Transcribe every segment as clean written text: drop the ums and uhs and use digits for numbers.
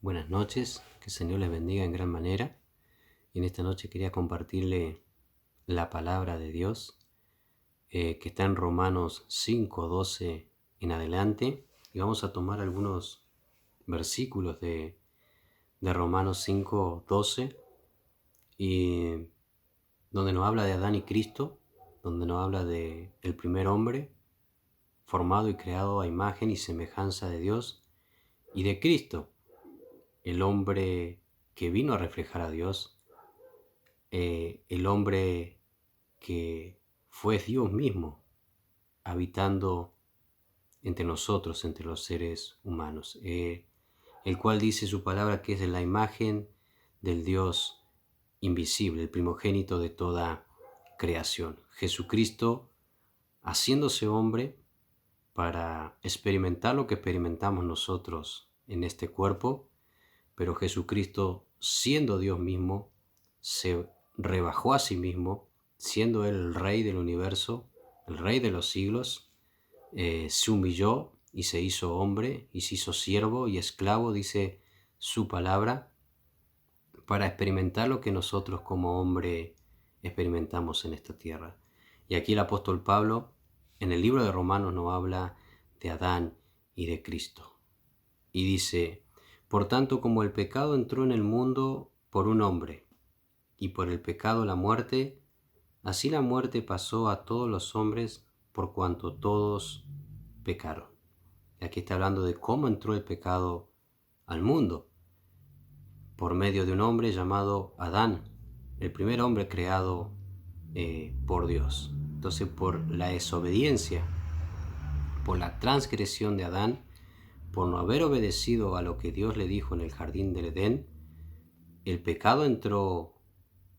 Buenas noches, que el Señor les bendiga en gran manera. Y en esta noche quería compartirle la palabra de Dios que está en Romanos 5:12 en adelante. Y vamos a tomar algunos versículos de Romanos 5:12 y donde nos habla de Adán y Cristo, donde nos habla de el primer hombre formado y creado a imagen y semejanza de Dios, y de Cristo, el hombre que vino a reflejar a Dios, el hombre que fue Dios mismo habitando entre nosotros, entre los seres humanos, el cual dice su palabra que es la imagen del Dios invisible, el primogénito de toda creación. Jesucristo haciéndose hombre para experimentar lo que experimentamos nosotros en este cuerpo, pero Jesucristo, siendo Dios mismo, se rebajó a sí mismo, siendo Él el Rey del universo, el Rey de los siglos, se humilló y se hizo hombre y se hizo siervo y esclavo, dice su palabra, para experimentar lo que nosotros como hombre experimentamos en esta tierra. Y aquí el apóstol Pablo, en el libro de Romanos, nos habla de Adán y de Cristo. Y dice: por tanto, como el pecado entró en el mundo por un hombre, y por el pecado la muerte, así la muerte pasó a todos los hombres por cuanto todos pecaron. Y aquí está hablando de cómo entró el pecado al mundo, por medio de un hombre llamado Adán, el primer hombre creado por Dios. Entonces, por la desobediencia, por la transgresión de Adán, por no haber obedecido a lo que Dios le dijo en el jardín del Edén, el pecado entró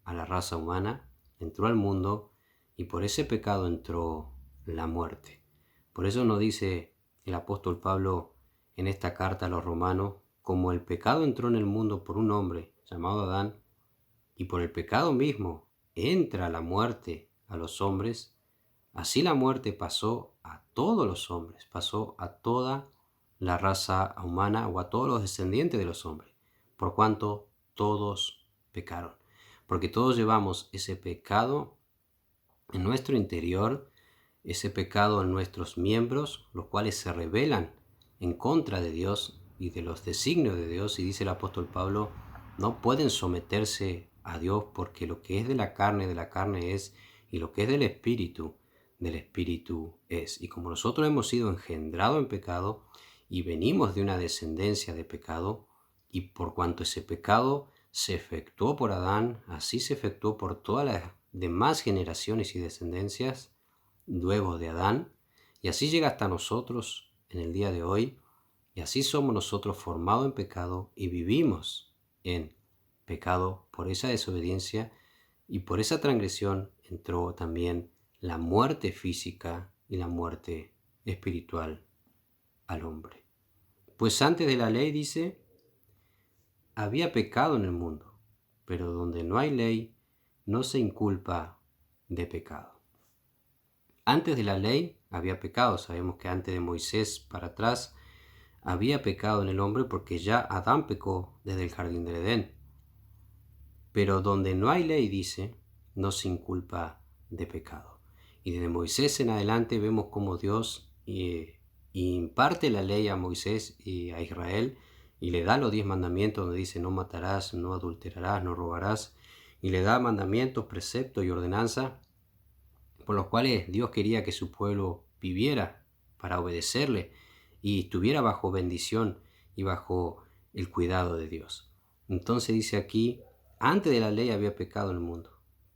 a la raza humana, entró al mundo, y por ese pecado entró la muerte. Por eso nos dice el apóstol Pablo en esta carta a los romanos: como el pecado entró en el mundo por un hombre llamado Adán, y por el pecado mismo entra la muerte a los hombres, así la muerte pasó a todos los hombres, pasó a toda la raza humana o a todos los descendientes de los hombres, por cuanto todos pecaron. Porque todos llevamos ese pecado en nuestro interior, ese pecado en nuestros miembros, los cuales se rebelan en contra de Dios y de los designios de Dios. Y dice el apóstol Pablo: no pueden someterse a Dios, porque lo que es de la carne es, y lo que es del espíritu es. Y como nosotros hemos sido engendrados en pecado y venimos de una descendencia de pecado, y por cuanto ese pecado se efectuó por Adán, así se efectuó por todas las demás generaciones y descendencias luego de Adán, y así llega hasta nosotros en el día de hoy, y así somos nosotros formados en pecado y vivimos en pecado. Por esa desobediencia y por esa transgresión entró también la muerte física y la muerte espiritual al hombre. Pues antes de la ley, dice, había pecado en el mundo, pero donde no hay ley, no se inculpa de pecado. Antes de la ley había pecado. Sabemos que antes de Moisés para atrás había pecado en el hombre, porque ya Adán pecó desde el jardín del Edén. Pero donde no hay ley, dice, no se inculpa de pecado. Y desde Moisés en adelante vemos cómo Dios imparte la ley a Moisés y a Israel, y le da los 10 mandamientos, donde dice: no matarás, no adulterarás, no robarás, y le da mandamientos, preceptos y ordenanzas por los cuales Dios quería que su pueblo viviera para obedecerle y estuviera bajo bendición y bajo el cuidado de Dios. Entonces dice aquí: antes de la ley había pecado en el mundo,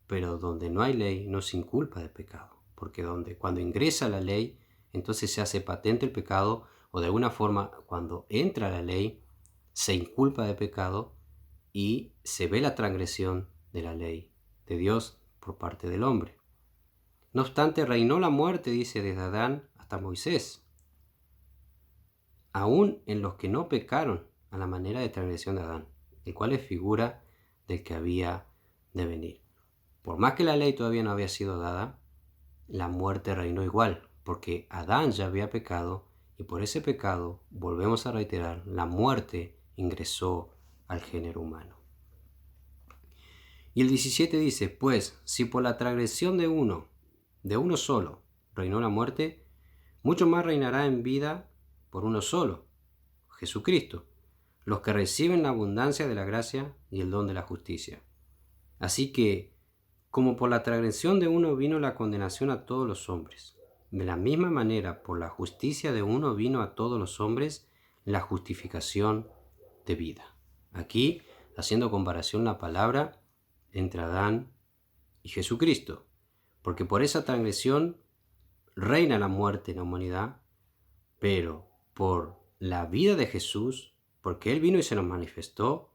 pero donde no hay ley no se inculpa de pecado, porque cuando ingresa la ley, entonces se hace patente el pecado, o de alguna forma cuando entra la ley se inculpa de pecado y se ve la transgresión de la ley de Dios por parte del hombre. No obstante, reinó la muerte, dice, desde Adán hasta Moisés, aún en los que no pecaron a la manera de transgresión de Adán, el cual es figura del que había de venir. Por más que la ley todavía no había sido dada, la muerte reinó igual, porque Adán ya había pecado, y por ese pecado, volvemos a reiterar, la muerte ingresó al género humano. Y el 17 dice, pues si por la transgresión de uno solo, reinó la muerte, mucho más reinará en vida por uno solo, Jesucristo, los que reciben la abundancia de la gracia y el don de la justicia. Así que, como por la transgresión de uno vino la condenación a todos los hombres, de la misma manera por la justicia de uno vino a todos los hombres la justificación de vida. Aquí, haciendo comparación la palabra entre Adán y Jesucristo, porque por esa transgresión reina la muerte en la humanidad, pero por la vida de Jesús, porque Él vino y se nos manifestó,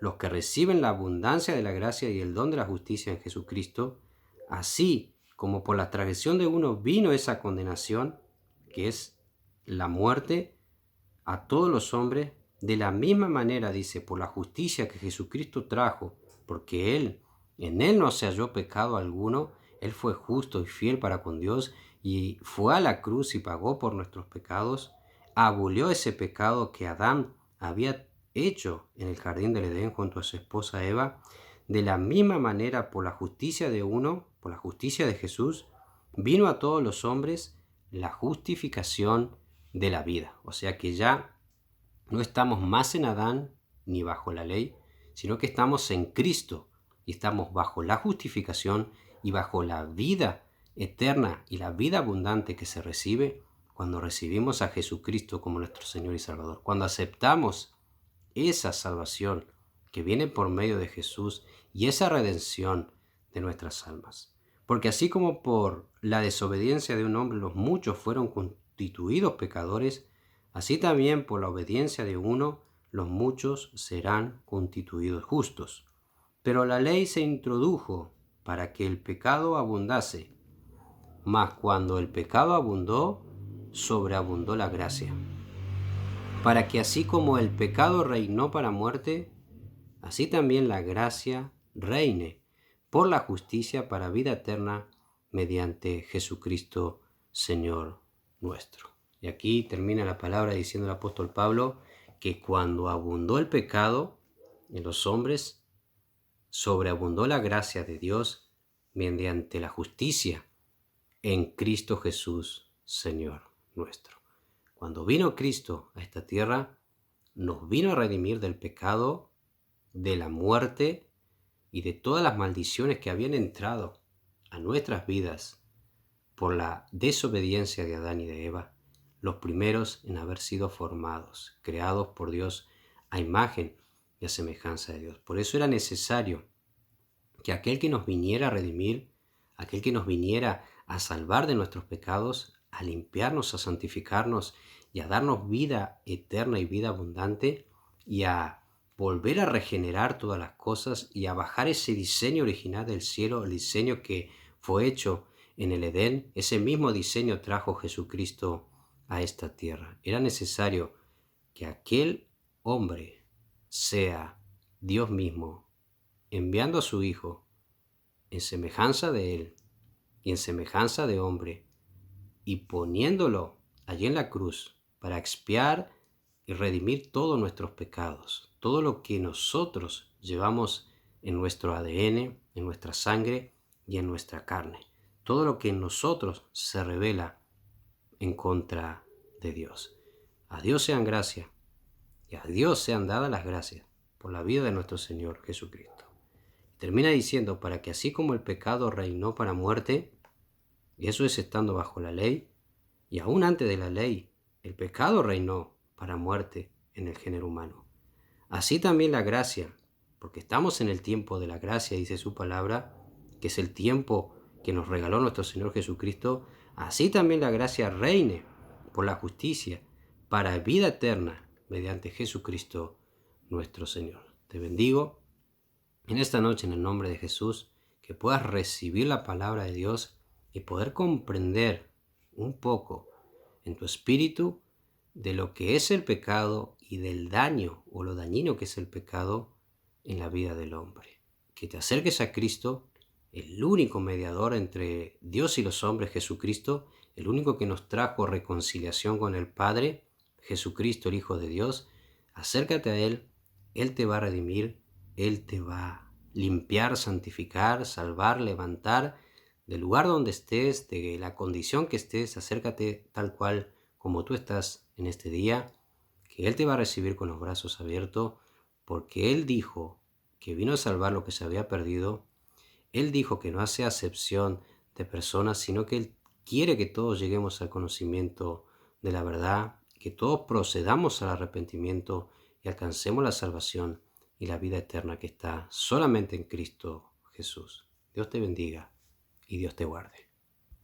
los que reciben la abundancia de la gracia y el don de la justicia en Jesucristo, así como por la transgresión de uno vino esa condenación, que es la muerte, a todos los hombres, de la misma manera, dice, por la justicia que Jesucristo trajo, porque en Él no se halló pecado alguno, Él fue justo y fiel para con Dios, y fue a la cruz y pagó por nuestros pecados, abolió ese pecado que Adán había hecho en el jardín del Edén junto a su esposa Eva. De la misma manera, por la justicia de uno, por la justicia de Jesús, vino a todos los hombres la justificación de la vida. O sea que ya no estamos más en Adán ni bajo la ley, sino que estamos en Cristo y estamos bajo la justificación y bajo la vida eterna y la vida abundante que se recibe cuando recibimos a Jesucristo como nuestro Señor y Salvador. Cuando aceptamos esa salvación que viene por medio de Jesús y esa redención de nuestras almas. Porque así como por la desobediencia de un hombre los muchos fueron constituidos pecadores, así también por la obediencia de uno los muchos serán constituidos justos. Pero la ley se introdujo para que el pecado abundase, mas cuando el pecado abundó, sobreabundó la gracia, para que así como el pecado reinó para muerte, así también la gracia reine por la justicia para vida eterna mediante Jesucristo Señor nuestro. Y aquí termina la palabra diciendo el apóstol Pablo que cuando abundó el pecado en los hombres, sobreabundó la gracia de Dios mediante la justicia en Cristo Jesús Señor nuestro. Cuando vino Cristo a esta tierra, nos vino a redimir del pecado, de la muerte y de todas las maldiciones que habían entrado a nuestras vidas por la desobediencia de Adán y de Eva, los primeros en haber sido formados, creados por Dios a imagen y a semejanza de Dios. Por eso era necesario que aquel que nos viniera a redimir, aquel que nos viniera a salvar de nuestros pecados, a limpiarnos, a santificarnos y a darnos vida eterna y vida abundante y a volver a regenerar todas las cosas y a bajar ese diseño original del cielo, el diseño que fue hecho en el Edén, ese mismo diseño trajo Jesucristo a esta tierra. Era necesario que aquel hombre sea Dios mismo, enviando a su Hijo en semejanza de Él y en semejanza de hombre, y poniéndolo allí en la cruz para expiar y redimir todos nuestros pecados, todo lo que nosotros llevamos en nuestro ADN, en nuestra sangre y en nuestra carne, todo lo que en nosotros se revela en contra de Dios. A Dios sean gracias y a Dios sean dadas las gracias por la vida de nuestro Señor Jesucristo. Termina diciendo, para que así como el pecado reinó para muerte, y eso es estando bajo la ley, y aún antes de la ley, el pecado reinó para muerte en el género humano. Así también la gracia, porque estamos en el tiempo de la gracia, dice su palabra, que es el tiempo que nos regaló nuestro Señor Jesucristo, así también la gracia reine por la justicia para vida eterna mediante Jesucristo nuestro Señor. Te bendigo en esta noche en el nombre de Jesús, que puedas recibir la palabra de Dios y poder comprender un poco en tu espíritu de lo que es el pecado y del daño o lo dañino que es el pecado en la vida del hombre. Que te acerques a Cristo, el único mediador entre Dios y los hombres, Jesucristo, el único que nos trajo reconciliación con el Padre, Jesucristo, el Hijo de Dios, Acércate a Él te va a redimir, Él te va a limpiar, santificar, salvar, levantar del lugar donde estés, de la condición que estés. Acércate tal cual como tú estás en este día, que Él te va a recibir con los brazos abiertos, porque Él dijo que vino a salvar lo que se había perdido. Él dijo que no hace acepción de personas, sino que Él quiere que todos lleguemos al conocimiento de la verdad, que todos procedamos al arrepentimiento y alcancemos la salvación y la vida eterna que está solamente en Cristo Jesús. Dios te bendiga y Dios te guarde.